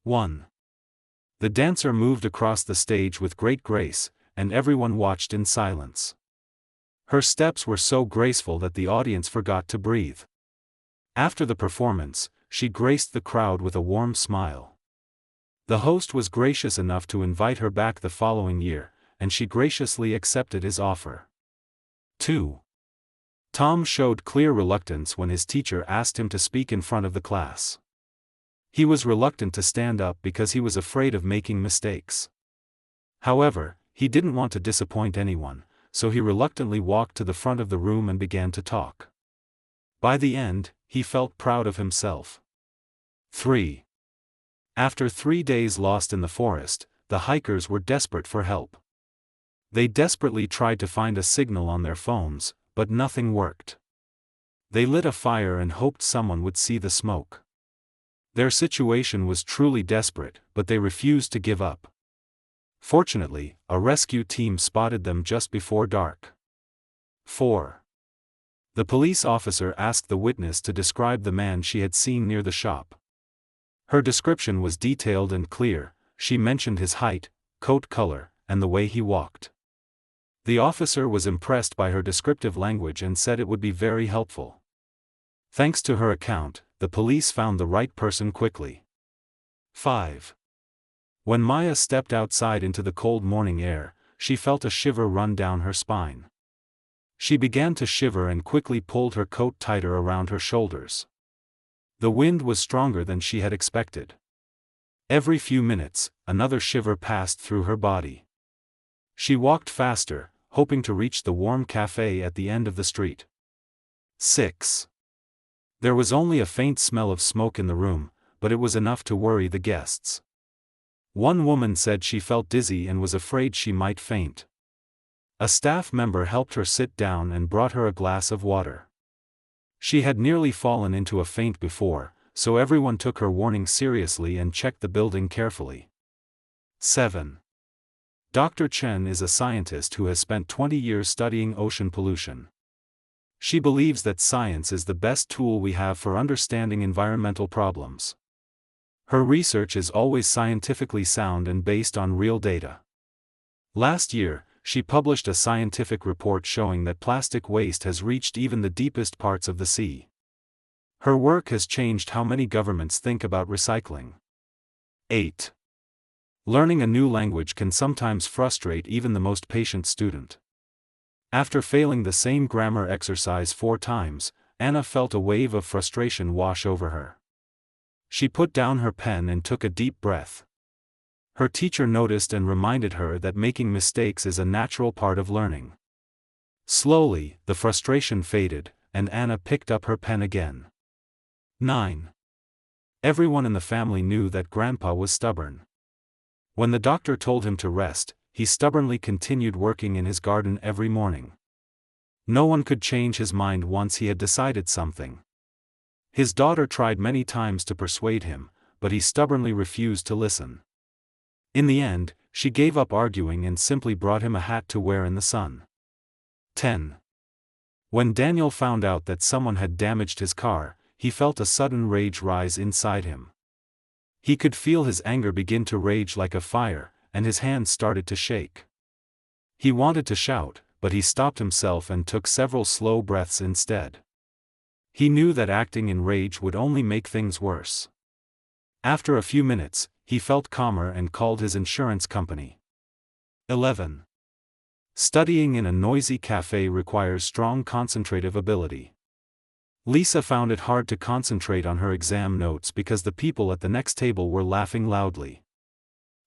1. The dancer moved across the stage with great grace, and everyone watched in silence. Her steps were so graceful that the audience forgot to breathe. After the performance, she graced the crowd with a warm smile. The host was gracious enough to invite her back the following year, and she graciously accepted his offer. 2. Tom showed clear reluctance when his teacher asked him to speak in front of the class. He was reluctant to stand up because he was afraid of making mistakes. However, he didn't want to disappoint anyone, so he reluctantly walked to the front of the room and began to talk. By the end, he felt proud of himself. 3. After 3 days lost in the forest, the hikers were desperate for help. They desperately tried to find a signal on their phones, but nothing worked. They lit a fire and hoped someone would see the smoke. Their situation was truly desperate, but they refused to give up. Fortunately, a rescue team spotted them just before dark. 4. The police officer asked the witness to describe the man she had seen near the shop. Her description was detailed and clear. She mentioned his height, coat color, and the way he walked. The officer was impressed by her descriptive language and said it would be very helpful. Thanks to her account, the police found the right person quickly. 5. When Maya stepped outside into the cold morning air, she felt a shiver run down her spine. She began to shiver and quickly pulled her coat tighter around her shoulders. The wind was stronger than she had expected. Every few minutes, another shiver passed through her body. She walked faster, hoping to reach the warm cafe at the end of the street. 6. There was only a faint smell of smoke in the room, but it was enough to worry the guests. One woman said she felt dizzy and was afraid she might faint. A staff member helped her sit down and brought her a glass of water. She had nearly fallen into a faint before, so everyone took her warning seriously and checked the building carefully. 7. Dr. Chen is a scientist who has spent 20 years studying ocean pollution. She believes that science is the best tool we have for understanding environmental problems. Her research is always scientifically sound and based on real data. Last year, she published a scientific report showing that plastic waste has reached even the deepest parts of the sea. Her work has changed how many governments think about recycling. 8. Learning a new language can sometimes frustrate even the most patient student. After failing the same grammar exercise 4 times, Anna felt a wave of frustration wash over her. She put down her pen and took a deep breath. Her teacher noticed and reminded her that making mistakes is a natural part of learning. Slowly, the frustration faded, and Anna picked up her pen again. 9. Everyone in the family knew that Grandpa was stubborn. When the doctor told him to rest, he stubbornly continued working in his garden every morning. No one could change his mind once he had decided something. His daughter tried many times to persuade him, but he stubbornly refused to listen. In the end, she gave up arguing and simply brought him a hat to wear in the sun. 10. When Daniel found out that someone had damaged his car, he felt a sudden rage rise inside him. He could feel his anger begin to rage like a fire, and his hands started to shake. He wanted to shout, but he stopped himself and took several slow breaths instead. He knew that acting in rage would only make things worse. After a few minutes, he felt calmer and called his insurance company. 11. Studying in a noisy cafe requires strong concentrative ability. Lisa found it hard to concentrate on her exam notes because the people at the next table were laughing loudly.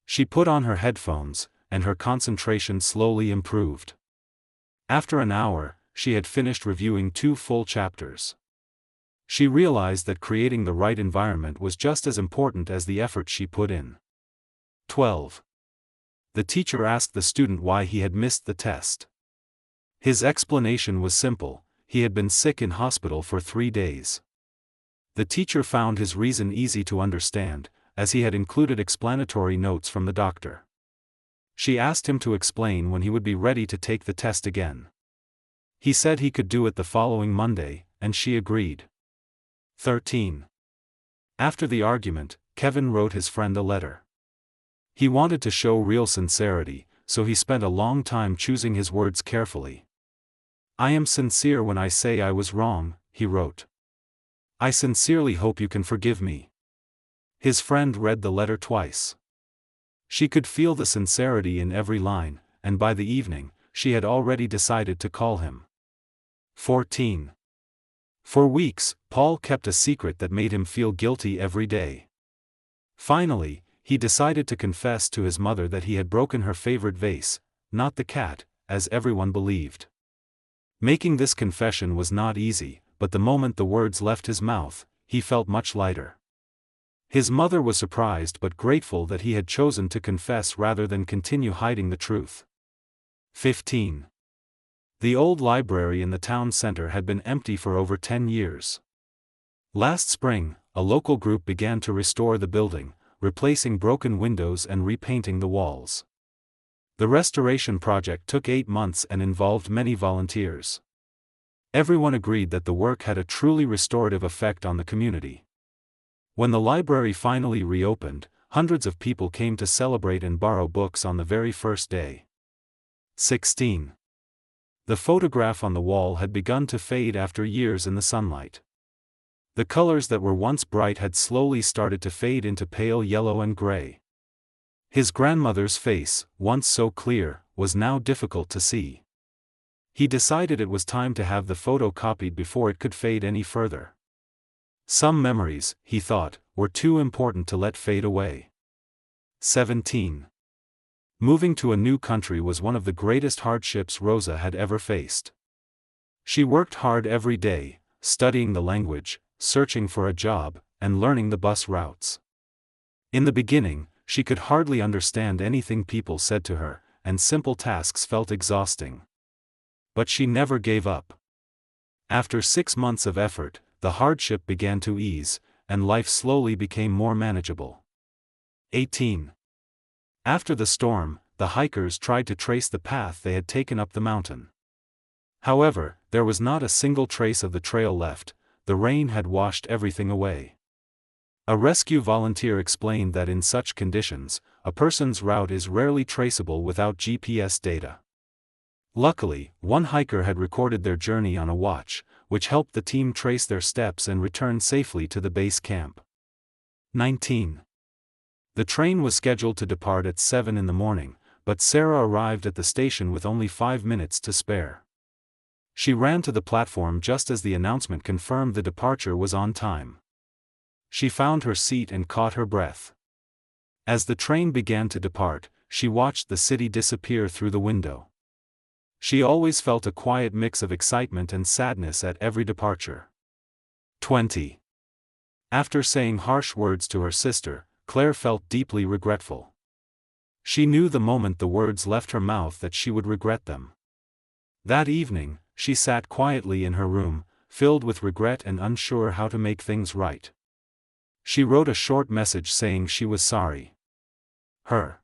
She put on her headphones, and her concentration slowly improved. After an hour, she had finished reviewing 2 full chapters. She realized that creating the right environment was just as important as the effort she put in. 12. The teacher asked the student why he had missed the test. His explanation was simple: he had been sick in hospital for 3 days. The teacher found his reason easy to understand, as he had included explanatory notes from the doctor. She asked him to explain when he would be ready to take the test again. He said he could do it the following Monday, and she agreed. 13. After the argument, Kevin wrote his friend a letter. He wanted to show real sincerity, so he spent a long time choosing his words carefully. "I am sincere when I say I was wrong," he wrote. "I sincerely hope you can forgive me." His friend read the letter twice. She could feel the sincerity in every line, and by the evening, she had already decided to call him. 14. For weeks, Paul kept a secret that made him feel guilty every day. Finally, he decided to confess to his mother that he had broken her favorite vase, not the cat, as everyone believed. Making this confession was not easy, but the moment the words left his mouth, he felt much lighter. His mother was surprised but grateful that he had chosen to confess rather than continue hiding the truth. 15. The old library in the town center had been empty for over 10 years. Last spring, a local group began to restore the building, replacing broken windows and repainting the walls. The restoration project took 8 months and involved many volunteers. Everyone agreed that the work had a truly restorative effect on the community. When the library finally reopened, hundreds of people came to celebrate and borrow books on the very first day. 16. The photograph on the wall had begun to fade after years in the sunlight. The colors that were once bright had slowly started to fade into pale yellow and gray. His grandmother's face, once so clear, was now difficult to see. He decided it was time to have the photo copied before it could fade any further. Some memories, he thought, were too important to let fade away. 17. Moving to a new country was one of the greatest hardships Rosa had ever faced. She worked hard every day, studying the language, searching for a job, and learning the bus routes. In the beginning, she could hardly understand anything people said to her, and simple tasks felt exhausting. But she never gave up. After 6 months of effort, the hardship began to ease, and life slowly became more manageable. 18. After the storm, the hikers tried to trace the path they had taken up the mountain. However, there was not a single trace of the trail left. The rain had washed everything away. A rescue volunteer explained that in such conditions, a person's route is rarely traceable without GPS data. Luckily, one hiker had recorded their journey on a watch, which helped the team trace their steps and return safely to the base camp. 19. The train was scheduled to depart at 7 in the morning, but Sarah arrived at the station with only 5 minutes to spare. She ran to the platform just as the announcement confirmed the departure was on time. She found her seat and caught her breath. As the train began to depart, she watched the city disappear through the window. She always felt a quiet mix of excitement and sadness at every departure. 20. After saying harsh words to her sister, Claire felt deeply regretful. She knew the moment the words left her mouth that she would regret them. That evening, she sat quietly in her room, filled with regret and unsure how to make things right. She wrote a short message saying she was sorry. Her